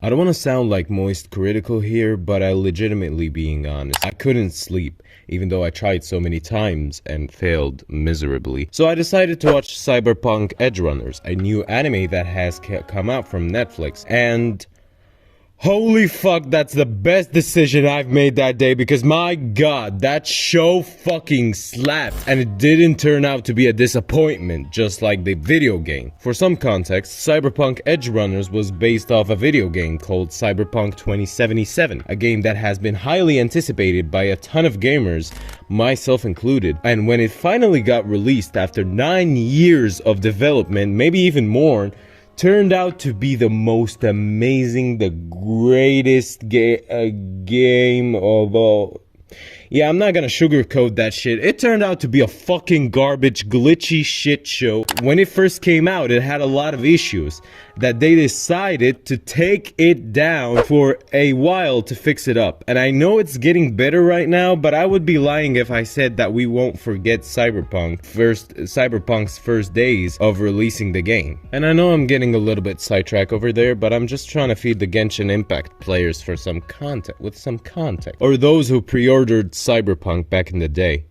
I don't want to sound like moist critical here, but I legitimately being honest, I couldn't sleep, even though I tried so many times and failed miserably. So I decided to watch Cyberpunk Edgerunners, a new anime that has come out from Netflix, and holy fuck, that's the best decision I've made that day, because my god, that show fucking slapped, and it didn't turn out to be a disappointment, just like the video game. For some context, Cyberpunk Edgerunners was based off a video game called Cyberpunk 2077, a game that has been highly anticipated by a ton of gamers, myself included, and when it finally got released after 9 years of development, maybe even more, turned out to be the most amazing, the greatest game of all. Yeah, I'm not gonna sugarcoat that shit. It turned out to be a fucking garbage, glitchy shit show. When it first came out, it had a lot of issues that they decided to take it down for a while to fix it up. And I know it's getting better right now, but I would be lying if I said that we won't forget Cyberpunk's first days of releasing the game. And I know I'm getting a little bit sidetracked over there, but I'm just trying to feed the Genshin Impact players for some content, with some context. Or those who pre-ordered Cyberpunk back in the day.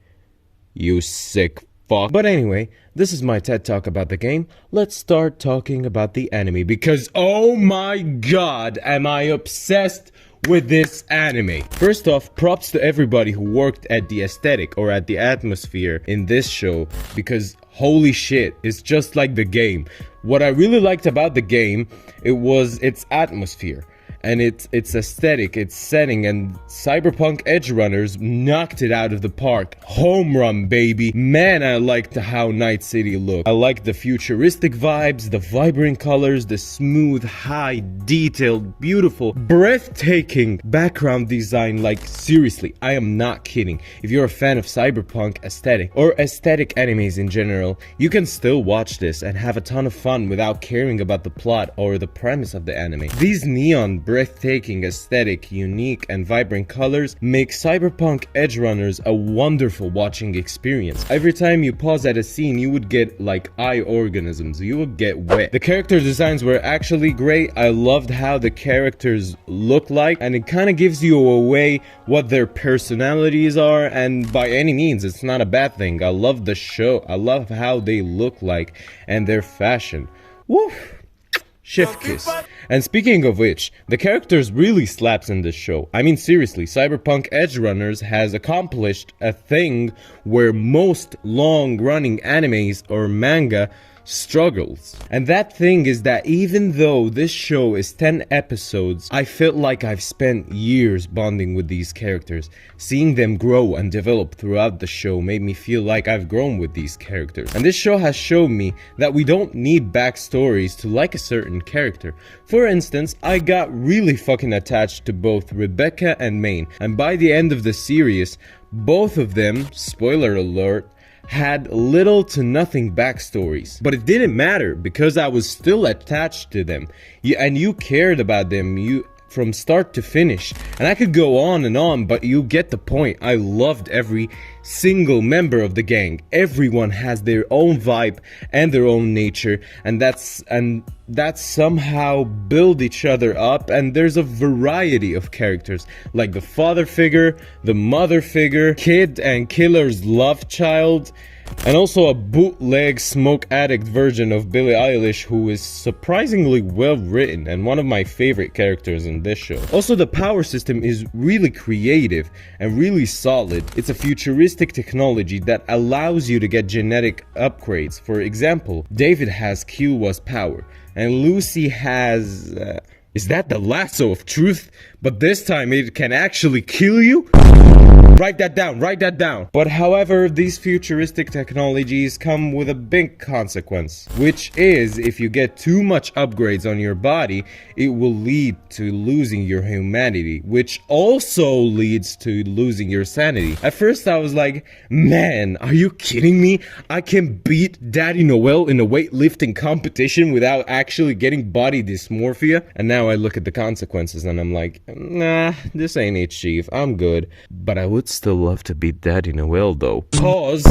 You sick fuck. But anyway, this is my TED Talk about the game. Let's start talking about the anime, because oh my god, am I obsessed with this anime. First off, props to everybody who worked at the aesthetic or at the atmosphere in this show, because holy shit, it's just like the game. What I really liked about the game, it was its atmosphere and its aesthetic, its setting, and Cyberpunk Edgerunners knocked it out of the park. Home run, baby. Man, I liked how Night City looked. I liked the futuristic vibes, the vibrant colors, the smooth, high, detailed, beautiful, breathtaking background design. Like, seriously, I am not kidding. If you're a fan of cyberpunk aesthetic, or aesthetic animes in general, you can still watch this and have a ton of fun without caring about the plot or the premise of the anime. These neon, breathtaking aesthetic, unique and vibrant colors make Cyberpunk Edgerunners a wonderful watching experience. Every time you pause at a scene, you would get like eye organisms, you would get wet. The character designs were actually great. I loved how the characters look like, and it kind of gives you away what their personalities are, and by any means it's not a bad thing. I love the show. I love how they look like and their fashion. Woo! Chef kiss. And speaking of which, the characters really slaps in this show. I mean, seriously, Cyberpunk Edgerunners has accomplished a thing where most long-running animes or manga struggles. And that thing is that even though this show is 10 episodes, I felt like I've spent years bonding with these characters. Seeing them grow and develop throughout the show made me feel like I've grown with these characters. And this show has shown me that we don't need backstories to like a certain character. For instance, I got really fucking attached to both Rebecca and Maine, and by the end of the series, both of them, spoiler alert, had little to nothing backstories. But it didn't matter, because I was still attached to them. And you cared about them from start to finish. And I could go on, but you get the point. I loved every single member of the gang. Everyone has their own vibe and their own nature, and that somehow build each other up. And there's a variety of characters, like the father figure, the mother figure, kid and killer's love child, and also a bootleg smoke addict version of Billie Eilish, who is surprisingly well written and one of my favorite characters in this show. Also, the power system is really creative and really solid. It's a futuristic technology that allows you to get genetic upgrades. For example, David has Killwa's power, and Lucy has... is that the lasso of truth? But this time it can actually kill you? Write that down, write that down. But however, these futuristic technologies come with a big consequence, which is if you get too much upgrades on your body, it will lead to losing your humanity, which also leads to losing your sanity. At first I was like, man, are you kidding me? I can beat Daddy Noel in a weightlifting competition without actually getting body dysmorphia? And now I look at the consequences and I'm like, nah, this ain't it, chief. I'm good. But I would still love to beat Daddy Noel though. Pause.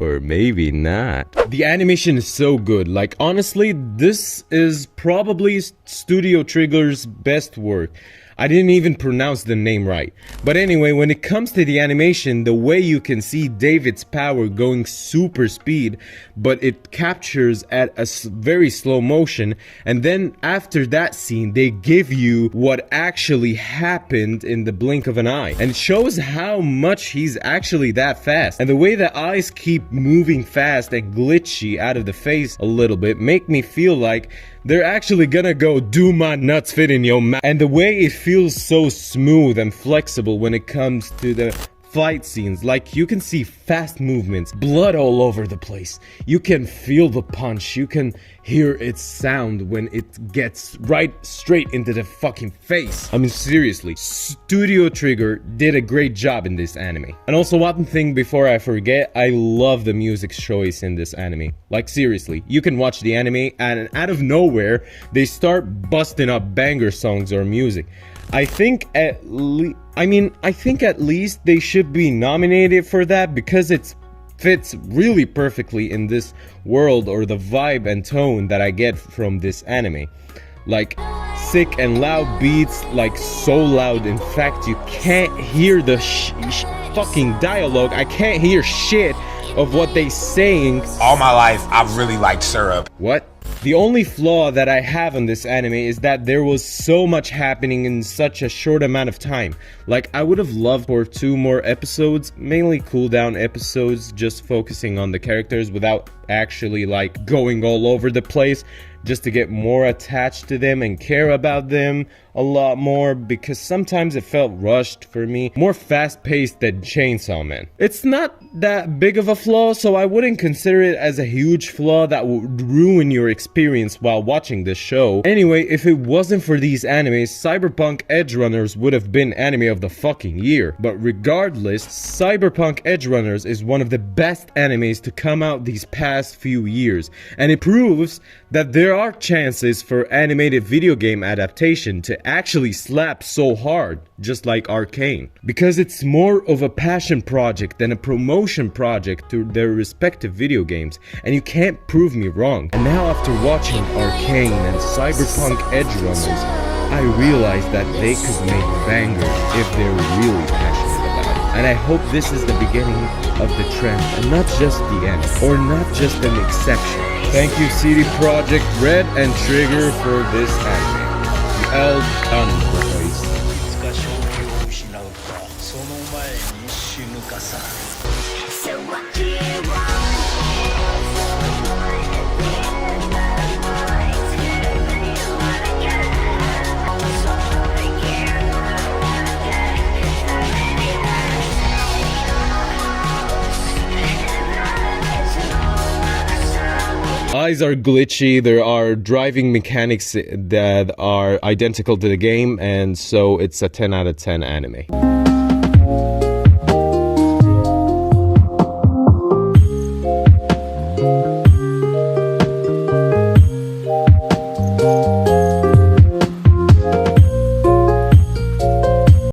Or maybe not. The animation is so good. Like, honestly, this is probably Studio Trigger's best work. I didn't even pronounce the name right. But anyway, when it comes to the animation, the way you can see David's power going super speed, but it captures at a very slow motion, and then after that scene, they give you what actually happened in the blink of an eye. And it shows how much he's actually that fast. And the way the eyes keep moving fast and glitchy out of the face a little bit make me feel like they're actually gonna go do my nuts fit in your mouth. And the way it feels so smooth and flexible when it comes to the fight scenes, like you can see fast movements, blood all over the place. You can feel the punch, you can hear its sound when it gets right straight into the fucking face. I mean, seriously, Studio Trigger did a great job in this anime. And also, one thing before I forget, I love the music choice in this anime. Like, seriously, you can watch the anime and out of nowhere they start busting up banger songs or music. I think at least they should be nominated for that, because it fits really perfectly in this world, or the vibe and tone that I get from this anime. Like, sick and loud beats, like so loud in fact you can't hear the fucking dialogue. I can't hear shit of what they saying. All my life I've really liked syrup. What? The only flaw that I have in this anime is that there was so much happening in such a short amount of time. Like, I would have loved for 2 more episodes, mainly cooldown episodes, just focusing on the characters without actually like going all over the place, just to get more attached to them and care about them a lot more, because sometimes it felt rushed for me, more fast-paced than Chainsaw Man. It's not that big of a flaw, so I wouldn't consider it as a huge flaw that would ruin your experience while watching this show. Anyway, if it wasn't for these animes, Cyberpunk Edgerunners would have been anime of the fucking year. But regardless, Cyberpunk Edgerunners is one of the best animes to come out these past few years, and it proves that there are chances for animated video game adaptation to actually slap so hard, just like Arcane, because it's more of a passion project than a promotion project to their respective video games, and you can't prove me wrong. And now, after watching Arcane and Cyberpunk Edgerunners, I realized that they could make bangers if they're really passionate about it. And I hope this is the beginning of the trend, and not just the end, or not just an exception. Thank you CD Projekt Red and Trigger for this anime. Well done, boys. Eyes are glitchy, there are driving mechanics that are identical to the game, and so it's a 10 out of 10 anime.